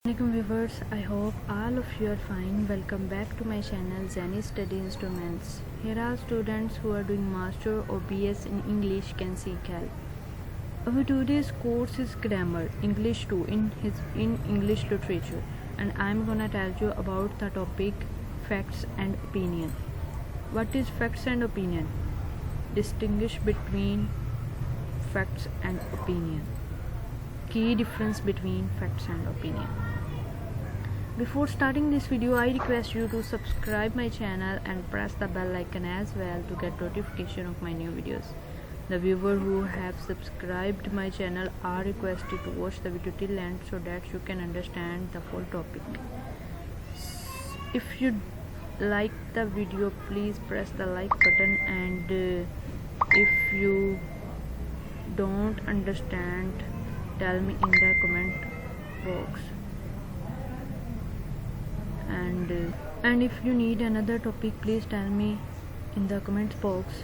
Assalamualaikum viewers, I hope all of you are fine. Welcome back to my channel Zani Study Instruments. Here are students who are doing Master or BS in English can seek help. Our today's course is Grammar, English 2 in English Literature, and I'm gonna tell you about the topic Facts and Opinion. What is facts and opinion? Distinguish between facts and opinion. Key difference between facts and opinion. Before starting this video, I request you to subscribe my channel and press the bell icon as well to get notification of my new videos. The viewers who have subscribed my channel are requested to watch the video till end so that you can understand the full topic. If you like the video, please press the like button, and if you don't understand, tell me in the comment box. And if you need another topic, please tell me in the comment box.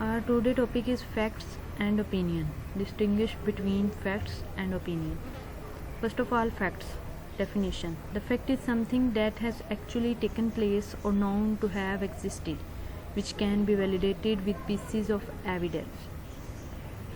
Our today topic is facts and opinion. Distinguish between facts and opinion. First of all, facts. Definition. The fact is something that has actually taken place or known to have existed, which can be validated with pieces of evidence.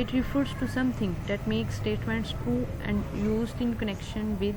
It refers to something that makes statements true and used in connection with.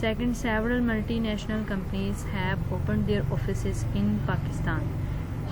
Second, several multinational companies have opened their offices in Pakistan.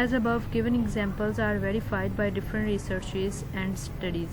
As above, given examples are verified by different researches and studies.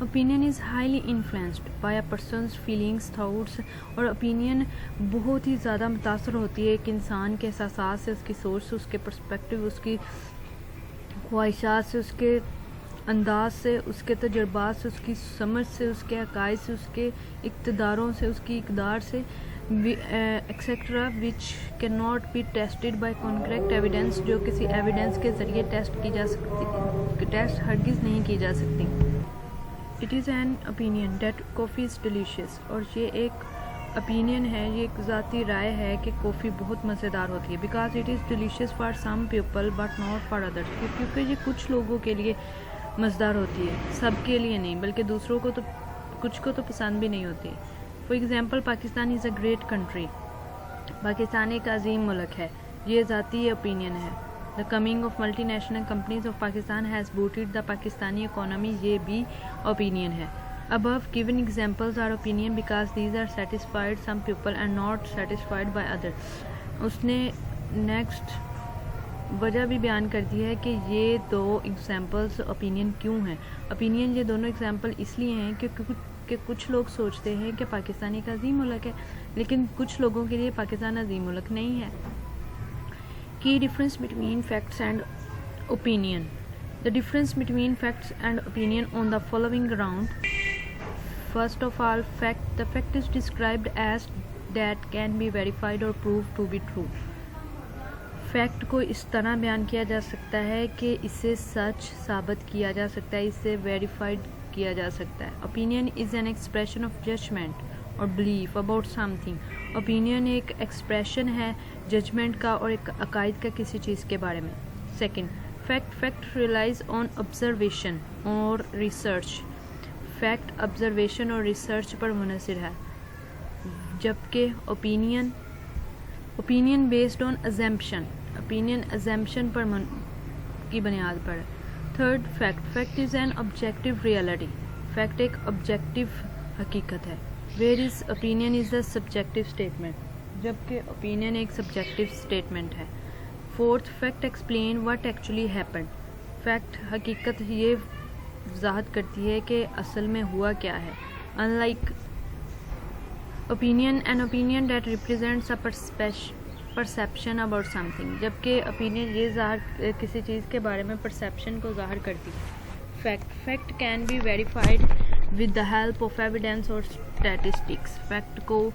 Opinion is highly influenced by a person's feelings thoughts. اور opinion بہت ہی زیادہ متاثر ہوتی ہے ایک انسان کے احساسات سے، اس کی سوچ سے، اس کے پرسپیکٹیو، اس کی خواہشات سے، اس کے انداز سے، اس کے تجربات سے، اس کی سمجھ سے، اس کے عقائد سے، اس کے اقتداروں سے، اس کی اقدار سے etcetera which can not be tested by concrete evidence, جو کسی ایویڈینس کے ذریعے ٹیسٹ کی جا سکتی، ٹیسٹ ہرگز نہیں کی جا سکتی. It is an opinion that coffee is delicious. اور یہ ایک اوپینین ہے، یہ ایک ذاتی رائے ہے کہ کافی بہت مزیدار ہوتی ہے. Because it is delicious for some people but not for others. کیونکہ یہ کچھ لوگوں کے لیے مزیدار ہوتی ہے، سب کے لیے نہیں، بلکہ دوسروں کو تو کچھ کو تو پسند بھی نہیں ہوتی. For example Pakistan is a great country. Pakistan ایک عظیم ملک ہے، یہ ذاتی اوپینین ہے. The coming of multi national companies of Pakistan has booted the Pakistani economy, یہ بھی اوپینین ہے. Above given examples are opinion because these are satisfied some people and not satisfied by others. اس نے next وجہ بھی بیان کر دی ہے کہ یہ دو ایگزامپلس اوپینین کیوں ہیں. اوپینین یہ دونوں ایگزامپل اس لیے ہیں کہ کچھ لوگ سوچتے ہیں کہ پاکستان ایک عظیم ملک ہے، لیکن کچھ لوگوں کے لیے پاکستان عظیم ملک نہیں ہے. Key difference between facts and opinion. The difference between facts and opinion on the following ground. First of all, fact. The fact is described as that can be verified or proved to be true. Fact کو اس طرح بیان کیا جا سکتا ہے کہ اسے سچ ثابت کیا جا سکتا ہے، اسے ویریفائڈ کیا جا سکتا ہے. Opinion is an expression of judgment اور belief about something. Opinion ایک ایکسپریشن ہے ججمنٹ کا اور ایک عقائد کا کسی چیز کے بارے میں. Second, fact relies on observation اور ریسرچ. فیکٹ آبزرویشن اور ریسرچ پر منحصر ہے، جبکہ opinion based on assumption. Opinion assumption پر کی بنیاد پر ہے. Third, fact is an objective reality. Fact ایک آبجیکٹیو حقیقت ہے. Where is opinion is a subjective statement, جبکہ اوپینین ایک سبجیکٹیو اسٹیٹمنٹ ہے. Fourth, fact explain what actually happened. Fact حقیقت یہ وضاحت کرتی ہے کہ اصل میں ہوا کیا ہے. In like opinion an opinion that represents a perception about some thing, جبکہ اوپینین یہ کسی چیز کے بارے میں پرسیپشن کو ظاہر کرتی ہے. Fact can be verified with the help of evidence اور اسٹیٹسٹکس. فیکٹ کو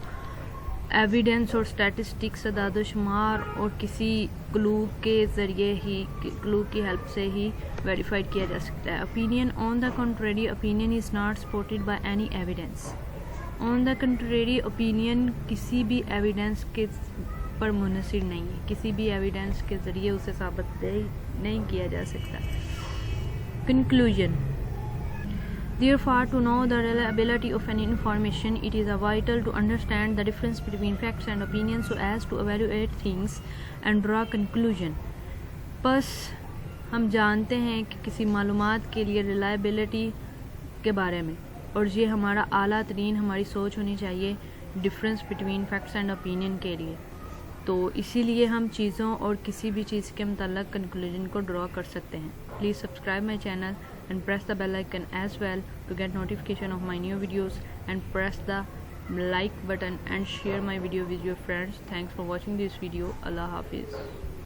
ایویڈینس اور اسٹیٹسٹکس، اعداد و شمار اور کسی کلو کے ذریعے ہی، کلو کی ہیلپ سے ہی ویریفائڈ کیا جا سکتا ہے. Opinion on the contrary, opinion is not supported by any evidence. On the contrary, opinion کسی بھی ایویڈینس کے پر منحصر نہیں ہے، کسی بھی ایویڈینس کے ذریعے اسے ثابت نہیں کیا جا سکتا. Conclusion. Therefore, to know the reliability of any information, it is vital to understand the difference between facts and opinions so as to evaluate things and draw conclusion. بس ہم جانتے ہیں کہ کسی معلومات کے لیے ریلائبلٹی کے بارے میں، اور یہ ہمارا اعلیٰ ترین ہماری سوچ ہونی چاہیے difference between facts and opinion کے لیے. تو اسی لیے ہم چیزوں اور کسی بھی چیز کے متعلق کنکلوژن کو ڈرا کر سکتے ہیں. Please subscribe my channel and press the bell icon as well to get notification of my new videos, and press the like button and share my video with your friends. Thanks for watching this video. Allah Hafiz.